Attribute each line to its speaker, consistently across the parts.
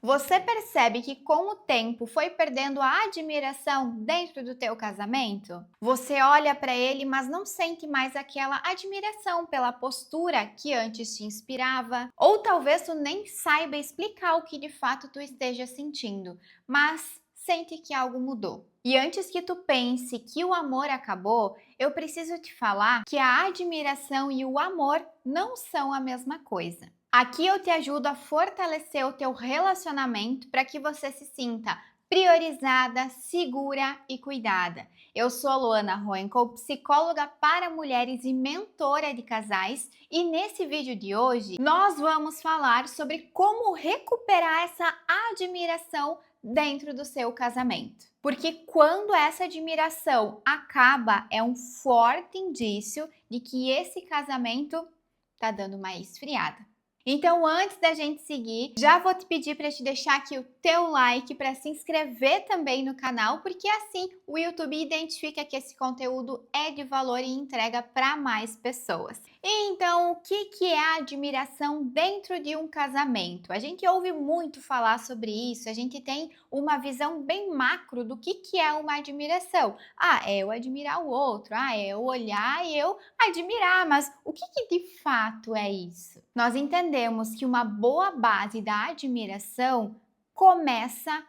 Speaker 1: Você percebe que com o tempo foi perdendo a admiração dentro do teu casamento? Você olha para ele, mas não sente mais aquela admiração pela postura que antes te inspirava? Ou talvez tu nem saiba explicar o que de fato tu esteja sentindo, mas sente que algo mudou. E antes que tu pense que o amor acabou, eu preciso te falar que a admiração e o amor não são a mesma coisa. Aqui eu te ajudo a fortalecer o teu relacionamento para que você se sinta priorizada, segura e cuidada. Eu sou a Luana Roenkel, psicóloga para mulheres e mentora de casais, e nesse vídeo de hoje nós vamos falar sobre como recuperar essa admiração dentro do seu casamento. Porque quando essa admiração acaba, é um forte indício de que esse casamento está dando uma esfriada. Então, antes da gente seguir, já vou te pedir para te deixar aqui o teu like, para se inscrever também no canal, porque assim o YouTube identifica que esse conteúdo é de valor e entrega para mais pessoas. E então, o que é a admiração dentro de um casamento? A gente ouve muito falar sobre isso, a gente tem uma visão bem macro do que é uma admiração. Ah, é eu admirar o outro, é eu olhar e eu admirar, mas o que de fato é isso? Nós entendemos que uma boa base da admiração começa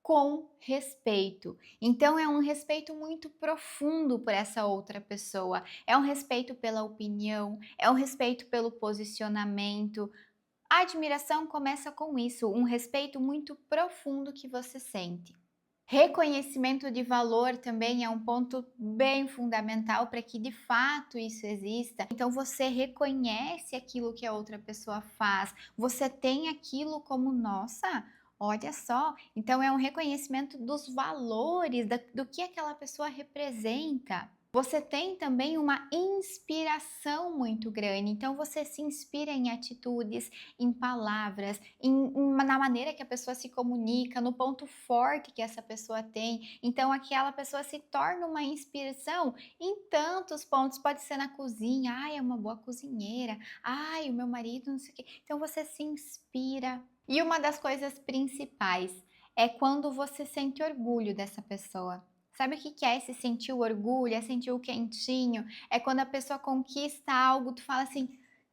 Speaker 1: com respeito. Então é um respeito muito profundo por essa outra pessoa, é um respeito pela opinião, é um respeito pelo posicionamento. A admiração começa com isso, um respeito muito profundo que você sente. Reconhecimento de valor também é um ponto bem fundamental para que de fato isso exista. Então você reconhece aquilo que a outra pessoa faz, você tem aquilo como nossa, olha só. Então é um reconhecimento dos valores, do que aquela pessoa representa. Você tem também uma inspiração muito grande, então você se inspira em atitudes, em palavras, na maneira que a pessoa se comunica, no ponto forte que essa pessoa tem. Então aquela pessoa se torna uma inspiração em tantos pontos, pode ser na cozinha, ai, é uma boa cozinheira, ai, o meu marido não sei o quê. Então você se inspira. E uma das coisas principais é quando você sente orgulho dessa pessoa. Sabe o que é esse sentir o orgulho, é sentir o quentinho? É quando a pessoa conquista algo, tu fala assim,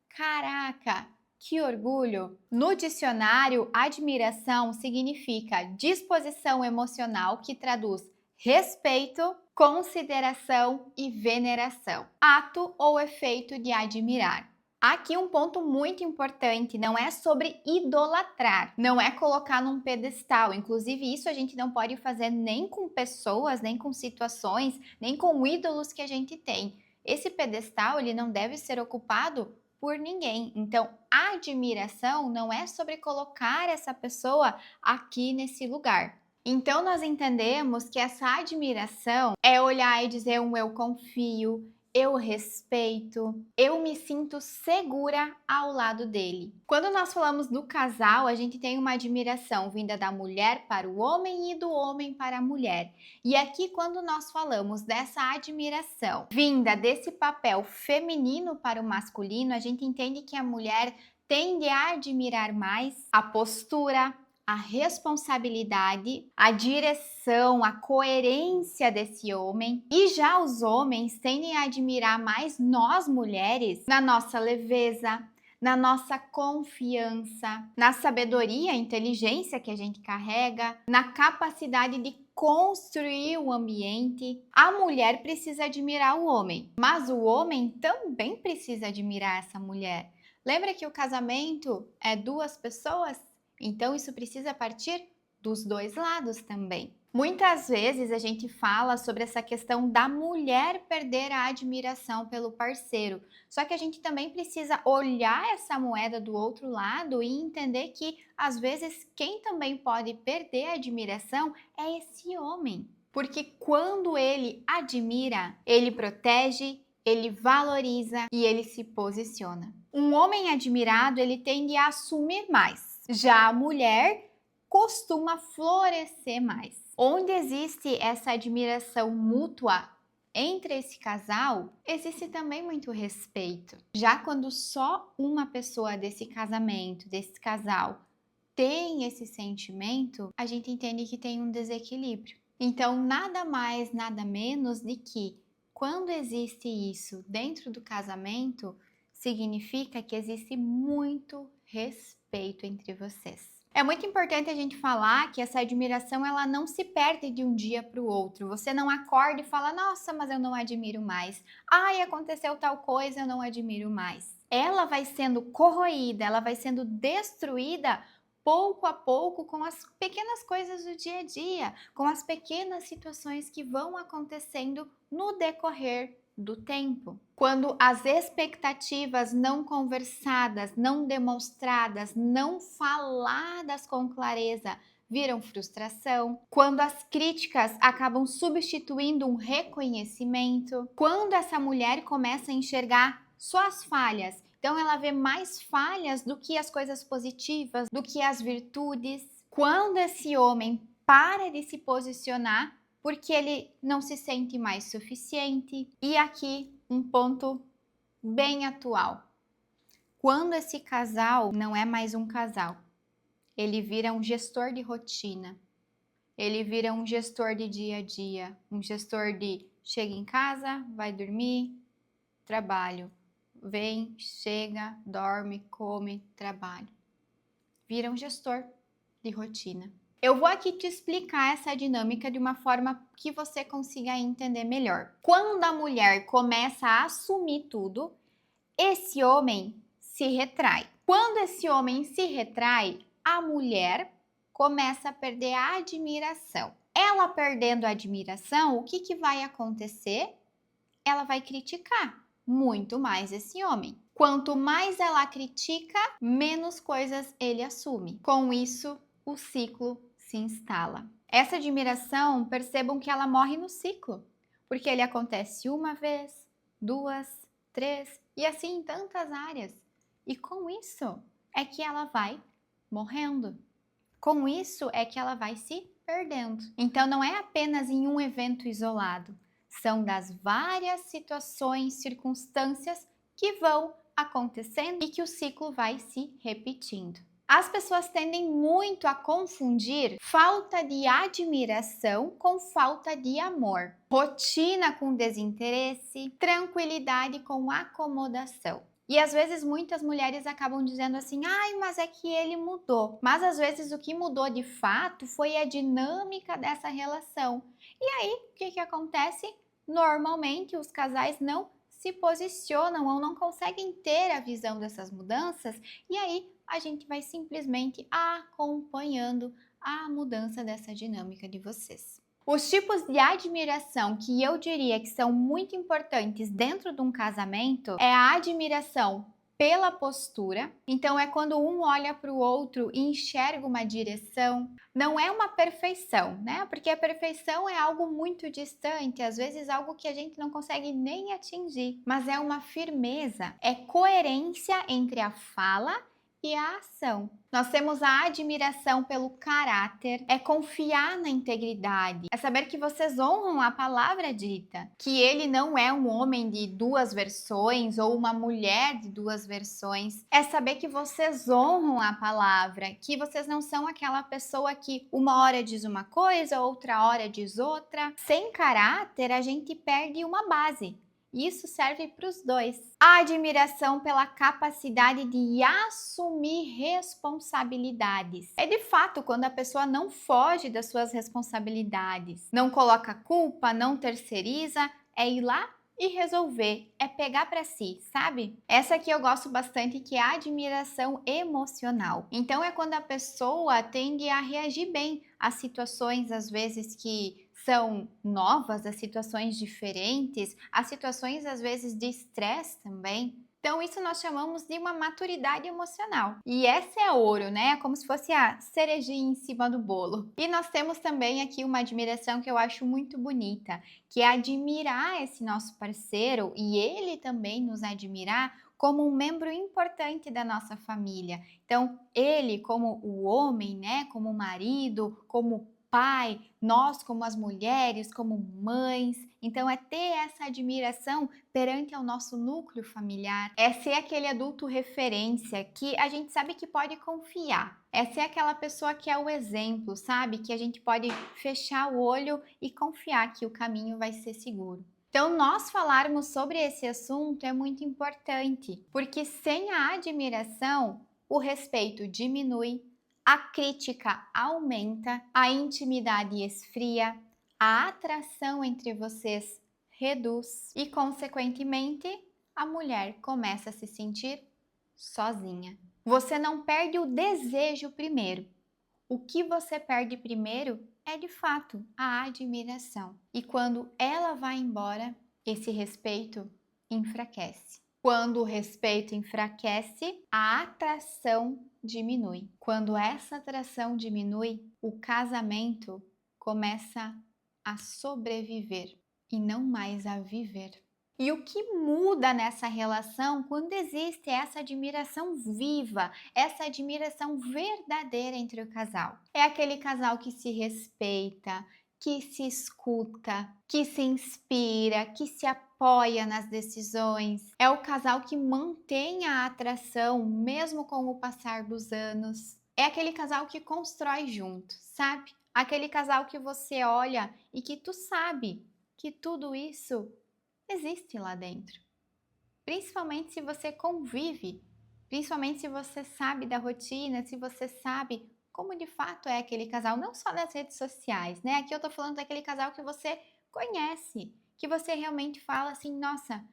Speaker 1: caraca, que orgulho! No dicionário, admiração significa disposição emocional que traduz respeito, consideração e veneração. Ato ou efeito de admirar. Aqui um ponto muito importante, não é sobre idolatrar, não é colocar num pedestal. Inclusive isso a gente não pode fazer nem com pessoas, nem com situações, nem com ídolos que a gente tem. Esse pedestal ele não deve ser ocupado por ninguém. Então, a admiração não é sobre colocar essa pessoa aqui nesse lugar. Então, nós entendemos que essa admiração é olhar e dizer um eu confio, eu respeito, eu me sinto segura ao lado dele. Quando nós falamos do casal, a gente tem uma admiração vinda da mulher para o homem e do homem para a mulher. E aqui, quando nós falamos dessa admiração vinda desse papel feminino para o masculino, a gente entende que a mulher tende a admirar mais a postura, a responsabilidade, a direção, a coerência desse homem. E já os homens tendem a admirar mais nós mulheres na nossa leveza, na nossa confiança, na sabedoria, inteligência que a gente carrega, na capacidade de construir o ambiente. A mulher precisa admirar o homem, mas o homem também precisa admirar essa mulher. Lembra que o casamento é duas pessoas? Então, isso precisa partir dos dois lados também. Muitas vezes a gente fala sobre essa questão da mulher perder a admiração pelo parceiro. Só que a gente também precisa olhar essa moeda do outro lado e entender que, às vezes, quem também pode perder a admiração é esse homem. Porque quando ele admira, ele protege, ele valoriza e ele se posiciona. Um homem admirado, ele tende a assumir mais. Já a mulher costuma florescer mais. Onde existe essa admiração mútua entre esse casal, existe também muito respeito. Já quando só uma pessoa desse casamento, desse casal, tem esse sentimento, a gente entende que tem um desequilíbrio. Então, nada mais, nada menos de que quando existe isso dentro do casamento, significa que existe muito respeito entre vocês. É muito importante a gente falar que essa admiração ela não se perde de um dia para o outro. Você não acorda e fala, nossa, mas eu não admiro mais. Ai, aconteceu tal coisa, eu não admiro mais. Ela vai sendo corroída, ela vai sendo destruída pouco a pouco com as pequenas coisas do dia a dia, com as pequenas situações que vão acontecendo no decorrer do tempo. Quando as expectativas não conversadas, não demonstradas, não faladas com clareza viram frustração, quando as críticas acabam substituindo um reconhecimento, quando essa mulher começa a enxergar só as falhas, então ela vê mais falhas do que as coisas positivas, do que as virtudes. Quando esse homem para de se posicionar porque ele não se sente mais suficiente. E aqui um ponto bem atual. Quando esse casal não é mais um casal, ele vira um gestor de rotina. Ele vira um gestor de dia a dia, um gestor de chega em casa, vai dormir, trabalho. Vem, chega, dorme, come, trabalho. Vira um gestor de rotina. Eu vou aqui te explicar essa dinâmica de uma forma que você consiga entender melhor. Quando a mulher começa a assumir tudo, esse homem se retrai. Quando esse homem se retrai, a mulher começa a perder a admiração. Ela perdendo a admiração, o que vai acontecer? Ela vai criticar muito mais esse homem. Quanto mais ela critica, menos coisas ele assume. Com isso, o ciclo se instala. Essa admiração, percebam que ela morre no ciclo, porque ele acontece uma vez, duas, três e assim em tantas áreas. E com isso é que ela vai morrendo. Com isso é que ela vai se perdendo. Então não é apenas em um evento isolado, são das várias situações, circunstâncias que vão acontecendo e que o ciclo vai se repetindo. As pessoas tendem muito a confundir falta de admiração com falta de amor, rotina com desinteresse, tranquilidade com acomodação. E às vezes muitas mulheres acabam dizendo assim, ai, mas é que ele mudou. Mas às vezes o que mudou de fato foi a dinâmica dessa relação. E aí, o que acontece? Normalmente os casais não se posicionam ou não conseguem ter a visão dessas mudanças e aí a gente vai simplesmente acompanhando a mudança dessa dinâmica de vocês. Os tipos de admiração que eu diria que são muito importantes dentro de um casamento é a admiração pela postura. Então é quando um olha para o outro e enxerga uma direção. Não é uma perfeição, né? Porque a perfeição é algo muito distante, às vezes algo que a gente não consegue nem atingir, mas é uma firmeza, é coerência entre a fala e a ação. Nós temos a admiração pelo caráter, é confiar na integridade, é saber que vocês honram a palavra dita, que ele não é um homem de duas versões ou uma mulher de duas versões, é saber que vocês honram a palavra, que vocês não são aquela pessoa que uma hora diz uma coisa, outra hora diz outra. Sem caráter, a gente perde uma base. Isso serve para os dois. A admiração pela capacidade de assumir responsabilidades. É de fato quando a pessoa não foge das suas responsabilidades, não coloca culpa, não terceiriza, é ir lá e resolver, é pegar para si, sabe? Essa aqui eu gosto bastante, que é a admiração emocional. Então é quando a pessoa tende a reagir bem às situações, às vezes, que são novas, as situações diferentes, as situações às vezes de estresse também. Então isso nós chamamos de uma maturidade emocional. E essa é ouro, né? Como se fosse a cerejinha em cima do bolo. E nós temos também aqui uma admiração que eu acho muito bonita, que é admirar esse nosso parceiro e ele também nos admirar como um membro importante da nossa família. Então, ele como o homem, né, como o marido, como pai, nós como as mulheres, como mães. Então é ter essa admiração perante ao nosso núcleo familiar, é ser aquele adulto referência que a gente sabe que pode confiar. É ser aquela pessoa que é o exemplo, sabe? Que a gente pode fechar o olho e confiar que o caminho vai ser seguro. Então, nós falarmos sobre esse assunto é muito importante, porque sem a admiração, o respeito diminui, a crítica aumenta, a intimidade esfria, a atração entre vocês reduz e, consequentemente, a mulher começa a se sentir sozinha. Você não perde o desejo primeiro. O que você perde primeiro é de fato a admiração. E quando ela vai embora, esse respeito enfraquece. Quando o respeito enfraquece, a atração diminui. Quando essa atração diminui, o casamento começa a sobreviver e não mais a viver. E o que muda nessa relação quando existe essa admiração viva, essa admiração verdadeira entre o casal? É aquele casal que se respeita, que se escuta, que se inspira, que se apoia nas decisões. É o casal que mantém a atração mesmo com o passar dos anos. É aquele casal que constrói junto, sabe? Aquele casal que você olha e que tu sabe que tudo isso existe lá dentro. Principalmente se você convive, principalmente se você sabe da rotina, se você sabe como de fato é aquele casal, não só nas redes sociais, né? Aqui eu tô falando daquele casal que você conhece, que você realmente fala assim, nossa,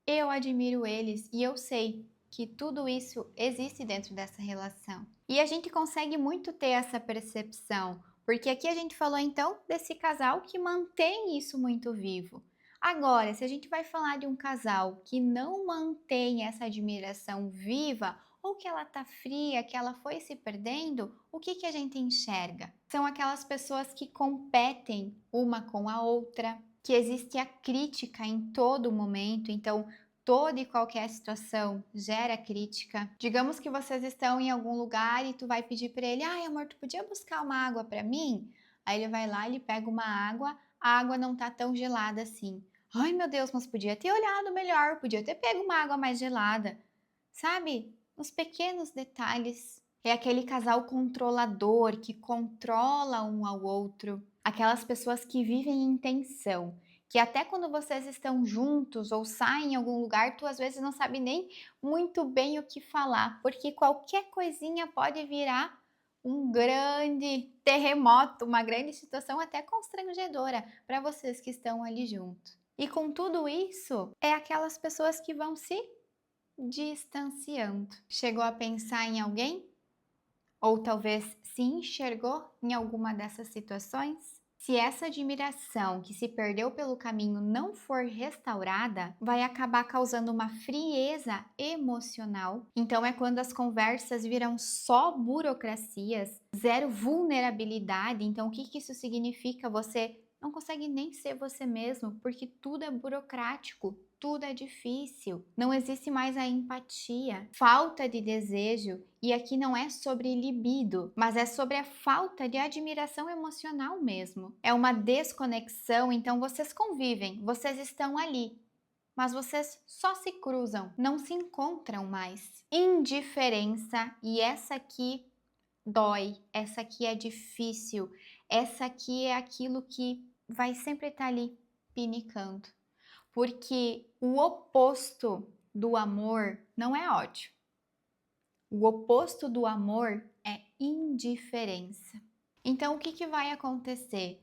Speaker 1: eu admiro eles e eu sei que tudo isso existe dentro dessa relação. E a gente consegue muito ter essa percepção, porque aqui a gente falou então desse casal que mantém isso muito vivo. Agora, se a gente vai falar de um casal que não mantém essa admiração viva, ou que ela tá fria, que ela foi se perdendo, o que a gente enxerga? São aquelas pessoas que competem uma com a outra, que existe a crítica em todo momento, então toda e qualquer situação gera crítica. Digamos que vocês estão em algum lugar e tu vai pedir para ele, ai amor, tu podia buscar uma água para mim? Aí ele vai lá, ele pega uma água, a água não tá tão gelada assim. Ai meu Deus, mas podia ter olhado melhor, podia ter pego uma água mais gelada. Sabe? Nos pequenos detalhes. É aquele casal controlador que controla um ao outro. Aquelas pessoas que vivem em tensão. Que até quando vocês estão juntos ou saem em algum lugar, tu às vezes não sabe nem muito bem o que falar. Porque qualquer coisinha pode virar um grande terremoto, uma grande situação até constrangedora para vocês que estão ali junto. E com tudo isso, é aquelas pessoas que vão se distanciando. Chegou a pensar em alguém? Ou talvez se enxergou em alguma dessas situações? Se essa admiração que se perdeu pelo caminho não for restaurada, vai acabar causando uma frieza emocional. Então é quando as conversas viram só burocracias, zero vulnerabilidade. Então o que isso significa? Você não consegue nem ser você mesmo, porque tudo é burocrático, tudo é difícil, não existe mais a empatia, falta de desejo, e aqui não é sobre libido, mas é sobre a falta de admiração emocional mesmo. É uma desconexão, então vocês convivem, vocês estão ali, mas vocês só se cruzam, não se encontram mais. Indiferença, e essa aqui dói, essa aqui é difícil, essa aqui é aquilo que vai sempre estar ali pinicando. Porque o oposto do amor não é ódio. O oposto do amor é indiferença. Então, o que vai acontecer?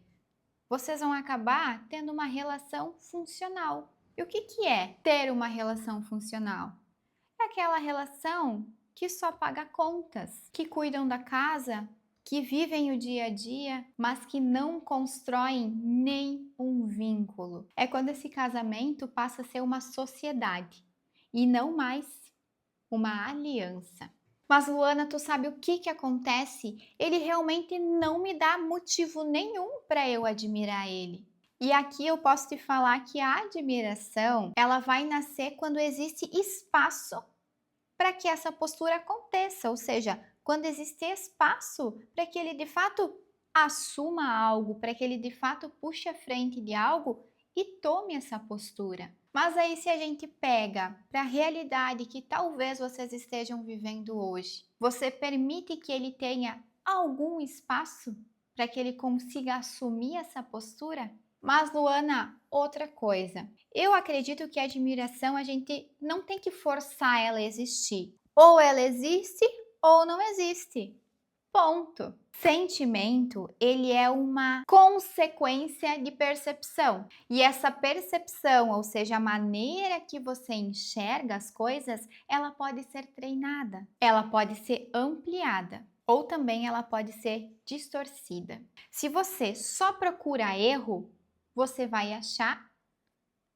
Speaker 1: Vocês vão acabar tendo uma relação funcional. E o que é ter uma relação funcional? É aquela relação que só paga contas, que cuidam da casa, que vivem o dia a dia, mas que não constroem nem um vínculo. É quando esse casamento passa a ser uma sociedade e não mais uma aliança. Mas Luana, tu sabe o que acontece? Ele realmente não me dá motivo nenhum para eu admirar ele. E aqui eu posso te falar que a admiração, ela vai nascer quando existe espaço para que essa postura aconteça, ou seja, quando existe espaço para que ele de fato assuma algo, para que ele de fato puxe a frente de algo e tome essa postura. Mas aí se a gente pega para a realidade que talvez vocês estejam vivendo hoje, você permite que ele tenha algum espaço para que ele consiga assumir essa postura? Mas Luana, outra coisa. Eu acredito que a admiração a gente não tem que forçar ela a existir. Ou ela existe ou não existe. Ponto. Sentimento, ele é uma consequência de percepção. E essa percepção, ou seja, a maneira que você enxerga as coisas, ela pode ser treinada, ela pode ser ampliada, ou também ela pode ser distorcida. Se você só procura erro, você vai achar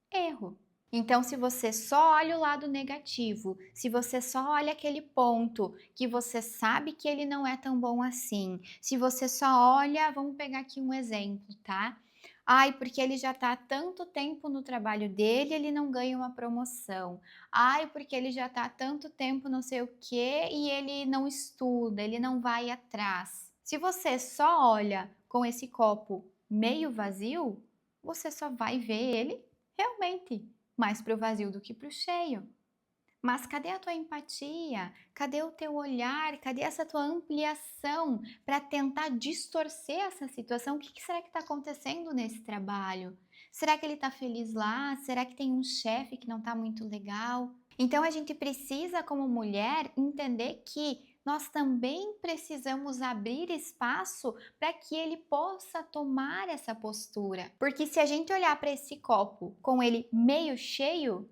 Speaker 1: erro. Então, se você só olha o lado negativo, se você só olha aquele ponto que você sabe que ele não é tão bom assim, se você só olha, vamos pegar aqui um exemplo, tá? Ai, porque ele já tá há tanto tempo no trabalho dele, ele não ganha uma promoção. Ai, porque ele já tá há tanto tempo não sei o quê e ele não estuda, ele não vai atrás. Se você só olha com esse copo meio vazio, você só vai ver ele realmente mais para o vazio do que para o cheio. Mas cadê a tua empatia? Cadê o teu olhar? Cadê essa tua ampliação para tentar distorcer essa situação? O que será que está acontecendo nesse trabalho? Será que ele está feliz lá? Será que tem um chefe que não está muito legal? Então a gente precisa, como mulher, entender que nós também precisamos abrir espaço para que ele possa tomar essa postura. Porque se a gente olhar para esse copo com ele meio cheio,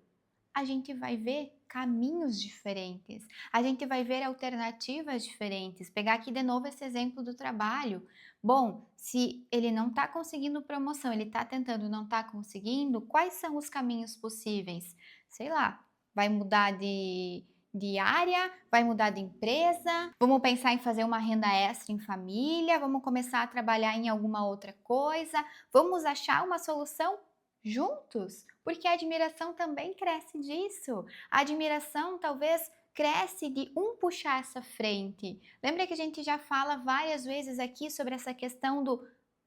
Speaker 1: a gente vai ver caminhos diferentes, a gente vai ver alternativas diferentes. Pegar aqui de novo esse exemplo do trabalho. Bom, se ele não está conseguindo promoção, ele está tentando, não está conseguindo, quais são os caminhos possíveis? Sei lá, vai mudar de área, vai mudar de empresa, vamos pensar em fazer uma renda extra em família, vamos começar a trabalhar em alguma outra coisa, vamos achar uma solução juntos, porque a admiração também cresce disso. A admiração talvez cresce de um puxar essa frente. Lembra que a gente já fala várias vezes aqui sobre essa questão do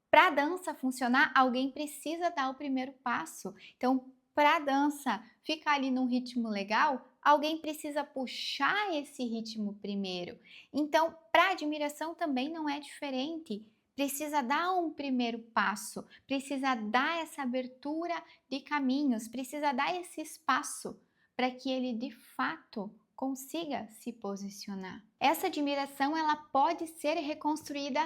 Speaker 1: para a dança funcionar, alguém precisa dar o primeiro passo. Então, para a dança ficar ali num ritmo legal, alguém precisa puxar esse ritmo primeiro. Então, para a admiração também não é diferente. Precisa dar um primeiro passo, precisa dar essa abertura de caminhos, precisa dar esse espaço para que ele de fato consiga se posicionar. Essa admiração ela pode ser reconstruída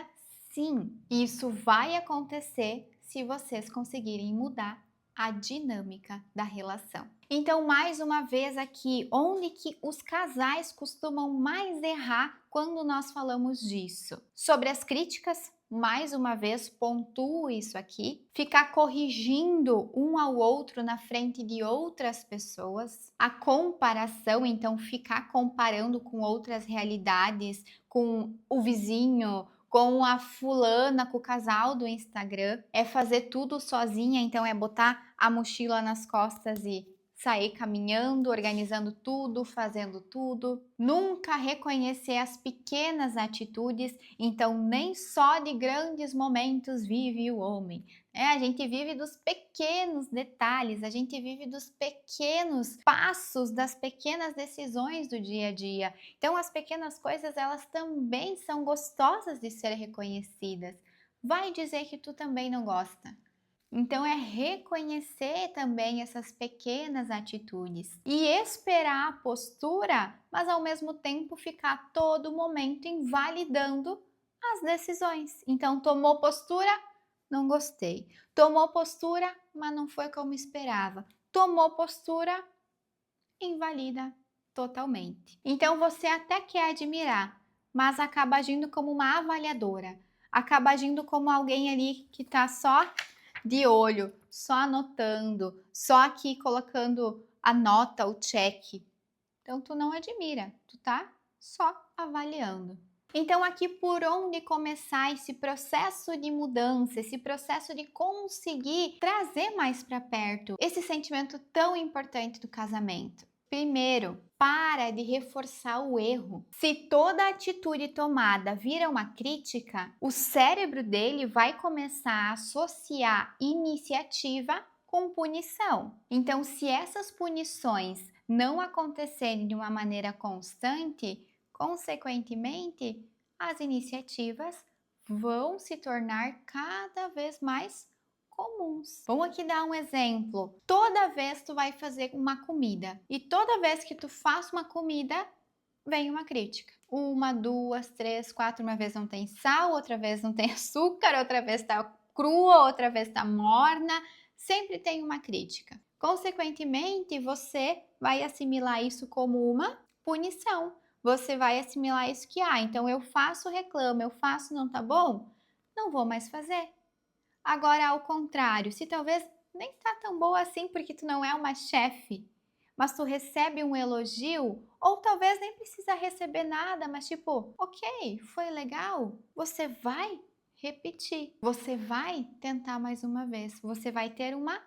Speaker 1: sim, isso vai acontecer se vocês conseguirem mudar a dinâmica da relação. Então, mais uma vez aqui, onde que os casais costumam mais errar quando nós falamos disso? Sobre as críticas, mais uma vez, pontuo isso aqui. Ficar corrigindo um ao outro na frente de outras pessoas. A comparação, então, ficar comparando com outras realidades, com o vizinho, com a fulana, com o casal do Instagram, é fazer tudo sozinha, então é botar a mochila nas costas e sair caminhando, organizando tudo, fazendo tudo. Nunca reconhecer as pequenas atitudes, então nem só de grandes momentos vive o homem. A gente vive dos pequenos detalhes, a gente vive dos pequenos passos, das pequenas decisões do dia a dia. Então as pequenas coisas, elas também são gostosas de ser reconhecidas. Vai dizer que tu também não gosta. Então é reconhecer também essas pequenas atitudes e esperar a postura, mas ao mesmo tempo ficar a todo momento invalidando as decisões. Então tomou postura, não gostei. Tomou postura, mas não foi como esperava. Tomou postura, invalida totalmente. Então você até quer admirar, mas acaba agindo como uma avaliadora. Acaba agindo como alguém ali que está só de olho, só anotando, só aqui colocando a nota, o check. Então tu não admira, tu tá só avaliando. Então aqui por onde começar esse processo de mudança, esse processo de conseguir trazer mais para perto esse sentimento tão importante do casamento? Primeiro, para de reforçar o erro. Se toda atitude tomada vira uma crítica, o cérebro dele vai começar a associar iniciativa com punição. Então, se essas punições não acontecerem de uma maneira constante, consequentemente, as iniciativas vão se tornar cada vez mais comuns. Vamos aqui dar um exemplo. Toda vez tu vai fazer uma comida e toda vez que tu faz uma comida, vem uma crítica. Uma, duas, três, quatro, uma vez não tem sal, outra vez não tem açúcar, outra vez tá crua, outra vez tá morna. Sempre tem uma crítica. Consequentemente, você vai assimilar isso como uma punição. Você vai assimilar isso que, então eu faço, reclamo, eu faço, não tá bom? Não vou mais fazer. Agora, ao contrário, se talvez nem tá tão boa assim porque tu não é uma chefe, mas tu recebe um elogio, ou talvez nem precisa receber nada, mas tipo, ok, foi legal, você vai repetir, você vai tentar mais uma vez, você vai ter uma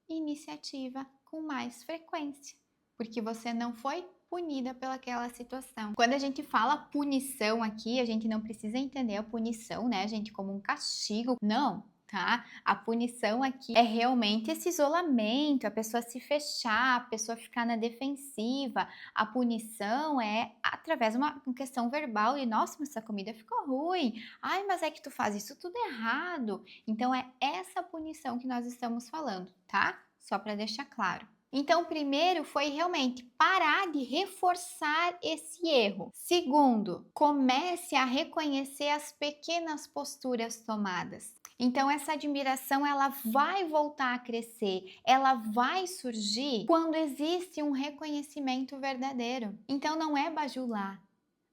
Speaker 1: iniciativa com mais frequência, porque você não foi punida pelaquela situação. Quando a gente fala punição aqui, a gente não precisa entender a punição, né, gente, como um castigo. Não, tá? A punição aqui é realmente esse isolamento, a pessoa se fechar, a pessoa ficar na defensiva. A punição é através de uma questão verbal e, nossa, mas essa comida ficou ruim. Ai, mas é que tu faz isso tudo errado. Então é essa punição que nós estamos falando, tá? Só para deixar claro. Então, primeiro foi realmente parar de reforçar esse erro. Segundo, comece a reconhecer as pequenas posturas tomadas. Então, essa admiração ela vai voltar a crescer, ela vai surgir quando existe um reconhecimento verdadeiro. Então, não é bajular,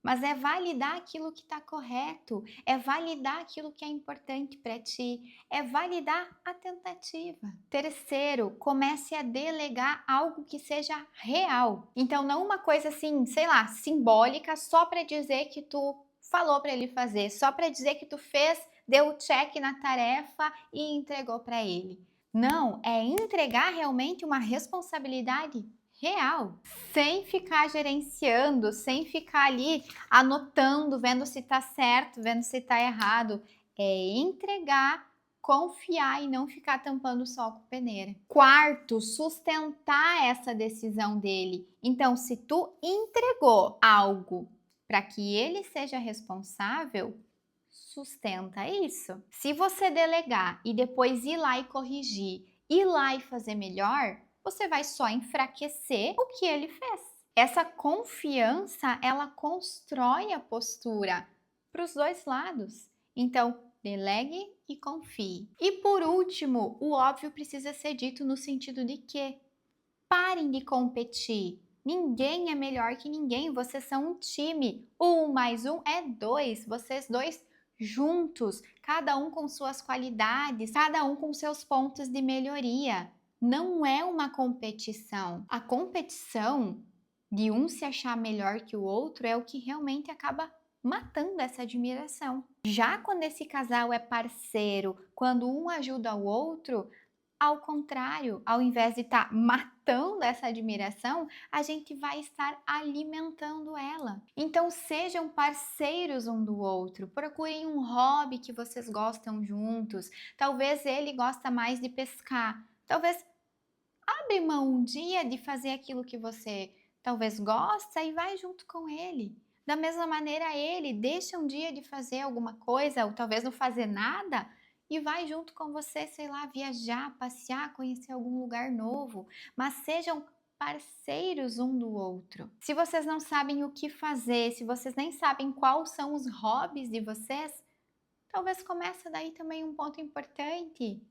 Speaker 1: mas é validar aquilo que está correto, é validar aquilo que é importante para ti, é validar a tentativa. Terceiro, comece a delegar algo que seja real. Então, não uma coisa assim, sei lá, simbólica, só para dizer que tu falou para ele fazer, só para dizer que tu fez, deu o check na tarefa e entregou para ele. Não, é entregar realmente uma responsabilidade real, sem ficar gerenciando, sem ficar ali anotando, vendo se tá certo, vendo se tá errado. É entregar, confiar e não ficar tampando o sol com peneira. Quarto, sustentar essa decisão dele. Então, se tu entregou algo para que ele seja responsável, sustenta isso. Se você delegar e depois ir lá e corrigir, ir lá e fazer melhor, você vai só enfraquecer o que ele fez. Essa confiança, ela constrói a postura para os dois lados. Então, delegue e confie. E por último, o óbvio precisa ser dito no sentido de que parem de competir. Ninguém é melhor que ninguém, vocês são um time. 1 mais 1 é 2, vocês dois juntos, cada um com suas qualidades, cada um com seus pontos de melhoria. Não é uma competição. A competição de um se achar melhor que o outro é o que realmente acaba matando essa admiração. Já quando esse casal é parceiro, quando um ajuda o outro, ao contrário, ao invés de estar matando essa admiração, a gente vai estar alimentando ela. Então sejam parceiros um do outro, procurem um hobby que vocês gostam juntos. Talvez ele gosta mais de pescar, talvez abre mão um dia de fazer aquilo que você talvez gosta e vai junto com ele. Da mesma maneira, ele deixa um dia de fazer alguma coisa, ou talvez não fazer nada, e vai junto com você, sei lá, viajar, passear, conhecer algum lugar novo. Mas sejam parceiros um do outro. Se vocês não sabem o que fazer, se vocês nem sabem quais são os hobbies de vocês, talvez comece daí também um ponto importante.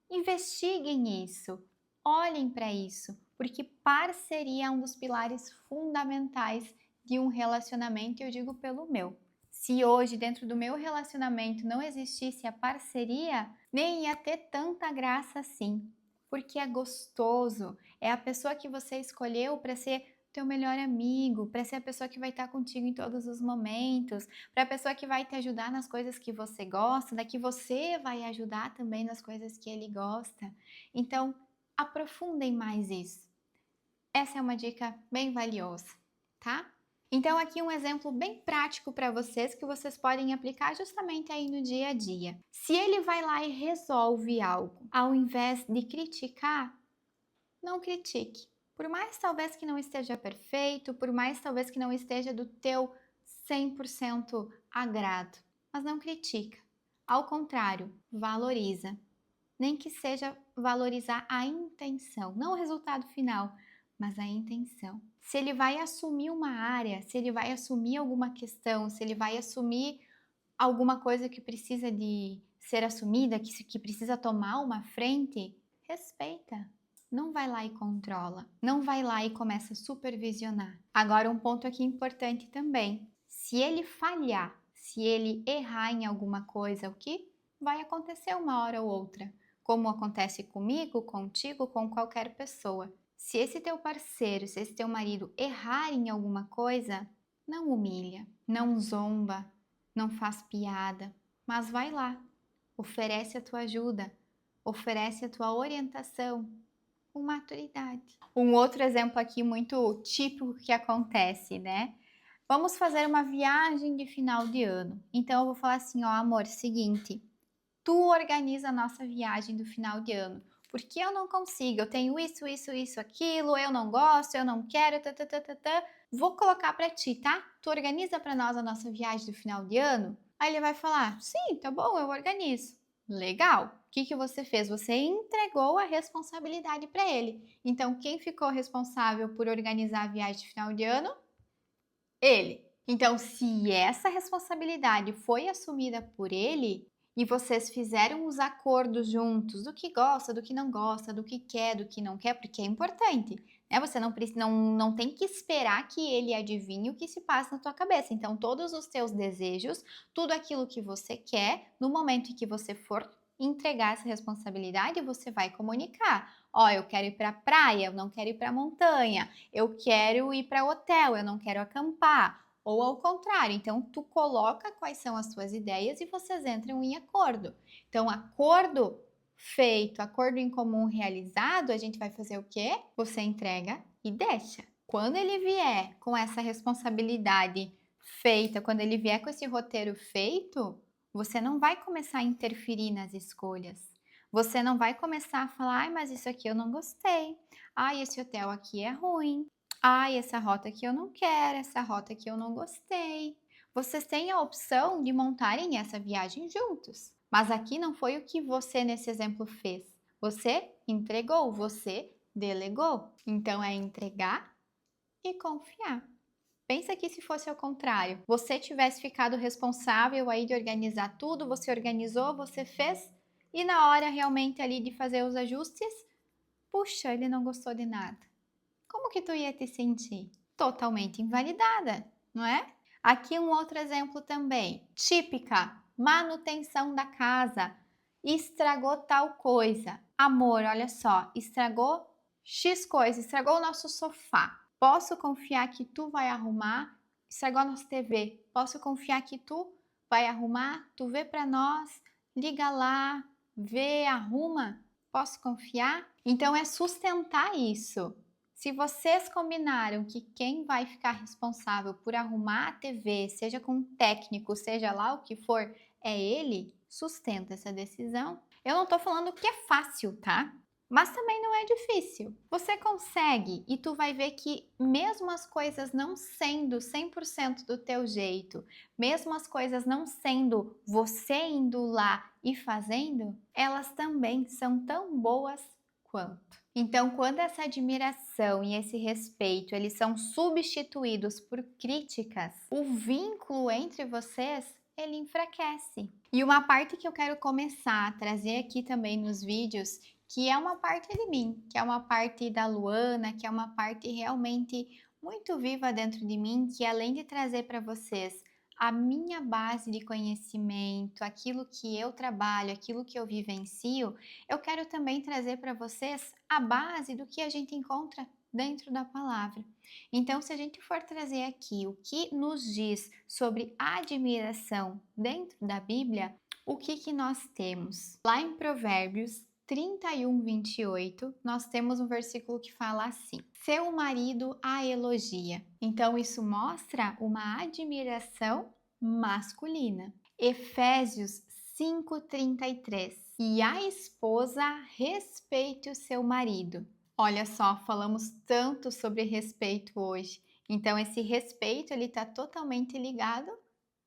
Speaker 1: Investiguem isso. Olhem para isso, porque parceria é um dos pilares fundamentais de um relacionamento, e eu digo pelo meu. Se hoje, dentro do meu relacionamento, não existisse a parceria, nem ia ter tanta graça assim, porque é gostoso, é a pessoa que você escolheu para ser teu melhor amigo, para ser a pessoa que vai estar contigo em todos os momentos, para a pessoa que vai te ajudar nas coisas que você gosta, da que você vai ajudar também nas coisas que ele gosta. Então, aprofundem mais isso. Essa é uma dica bem valiosa, tá? Então aqui um exemplo bem prático para vocês que vocês podem aplicar justamente aí no dia a dia. Se ele vai lá e resolve algo, ao invés de criticar, não critique. Por mais talvez que não esteja perfeito, por mais talvez que não esteja do teu 100% agrado, mas não critica. Ao contrário, valoriza. Nem que seja valorizar a intenção, não o resultado final, mas a intenção. Se ele vai assumir uma área, se ele vai assumir alguma questão, se ele vai assumir alguma coisa que precisa de ser assumida, que precisa tomar uma frente, respeita. Não vai lá e controla. Não vai lá e começa a supervisionar. Agora, um ponto aqui importante também. Se ele falhar, se ele errar em alguma coisa, o que vai acontecer uma hora ou outra? Como acontece comigo, contigo, com qualquer pessoa. Se esse teu parceiro, se esse teu marido errar em alguma coisa, não humilha, não zomba, não faz piada, mas vai lá, oferece a tua ajuda, oferece a tua orientação com maturidade. Um outro exemplo aqui muito típico que acontece, né? Vamos fazer uma viagem de final de ano. Então eu vou falar assim, ó, amor, seguinte, tu organiza a nossa viagem do final de ano. Porque eu não consigo, eu tenho isso, aquilo, eu não gosto, eu não quero, Vou colocar para ti, tá? Tu organiza para nós a nossa viagem do final de ano? Aí ele vai falar, sim, tá bom, eu organizo. Legal. O que você fez? Você entregou a responsabilidade para ele. Então, quem ficou responsável por organizar a viagem de final de ano? Ele. Então, se essa responsabilidade foi assumida por ele e vocês fizeram os acordos juntos do que gosta, do que não gosta, do que quer, do que não quer, porque é importante, né? Você não tem que esperar que ele adivinhe o que se passa na tua cabeça. Então, todos os teus desejos, tudo aquilo que você quer, no momento em que você for entregar essa responsabilidade, você vai comunicar. Ó, eu quero ir para a praia, eu não quero ir para a montanha. Eu quero ir para hotel, eu não quero acampar. Ou ao contrário, então tu coloca quais são as tuas ideias e vocês entram em acordo. Então, acordo feito, acordo em comum realizado, a gente vai fazer o quê? Você entrega e deixa. Quando ele vier com essa responsabilidade feita, quando ele vier com esse roteiro feito, você não vai começar a interferir nas escolhas. Você não vai começar a falar, ai, mas isso aqui eu não gostei. Ai, esse hotel aqui é ruim. Ai, essa rota aqui eu não quero, essa rota aqui eu não gostei. Vocês têm a opção de montarem essa viagem juntos. Mas aqui não foi o que você nesse exemplo fez. Você entregou, você delegou. Então é entregar e confiar. Pensa que se fosse ao contrário, você tivesse ficado responsável aí de organizar tudo, você organizou, você fez, e na hora realmente ali de fazer os ajustes, puxa, ele não gostou de nada. Como que tu ia te sentir? Totalmente invalidada, não é? Aqui um outro exemplo também, típica, manutenção da casa. Estragou tal coisa. Amor, olha só, estragou X coisa, estragou o nosso sofá. Posso confiar que tu vai arrumar? Estragou a nossa TV. Posso confiar que tu vai arrumar? Tu vê para nós, liga lá, vê, arruma? Posso confiar? Então é sustentar isso. Se vocês combinaram que quem vai ficar responsável por arrumar a TV, seja com um técnico, seja lá o que for, é ele, sustenta essa decisão. Eu não tô falando que é fácil, tá? Mas também não é difícil. Você consegue e tu vai ver que mesmo as coisas não sendo 100% do teu jeito, mesmo as coisas não sendo você indo lá e fazendo, elas também são tão boas quanto. Então, quando essa admiração e esse respeito, eles são substituídos por críticas, o vínculo entre vocês, ele enfraquece. E uma parte que eu quero começar a trazer aqui também nos vídeos, que é uma parte de mim, que é uma parte da Luana, que é uma parte realmente muito viva dentro de mim, que além de trazer para vocês a minha base de conhecimento, aquilo que eu trabalho, aquilo que eu vivencio, eu quero também trazer para vocês a base do que a gente encontra dentro da palavra. Então, se a gente for trazer aqui o que nos diz sobre admiração dentro da Bíblia, o que nós temos? Lá em Provérbios 31:28, nós temos um versículo que fala assim: seu marido a elogia. Então, isso mostra uma admiração masculina. Efésios 5:33. E a esposa respeite o seu marido. Olha só, falamos tanto sobre respeito hoje. Então, esse respeito ele está totalmente ligado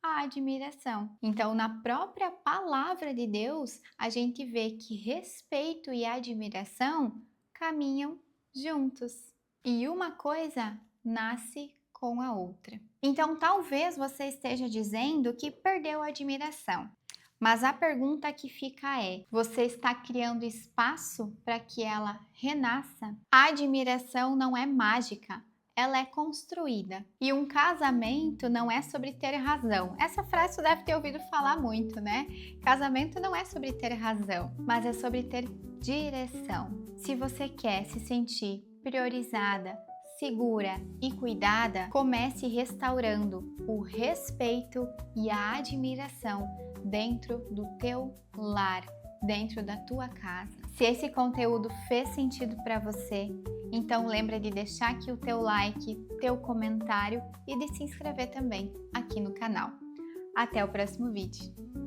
Speaker 1: à admiração. Então, na própria palavra de Deus, a gente vê que respeito e admiração caminham juntos. E uma coisa nasce com a outra. Então, talvez você esteja dizendo que perdeu a admiração. Mas a pergunta que fica é: você está criando espaço para que ela renasça? A admiração não é mágica, ela é construída. E um casamento não é sobre ter razão. Essa frase você deve ter ouvido falar muito, né? Casamento não é sobre ter razão, mas é sobre ter direção. Se você quer se sentir priorizada, segura e cuidada, comece restaurando o respeito e a admiração dentro do teu lar, dentro da tua casa. Se esse conteúdo fez sentido para você, então lembra de deixar aqui o teu like, teu comentário e de se inscrever também aqui no canal. Até o próximo vídeo.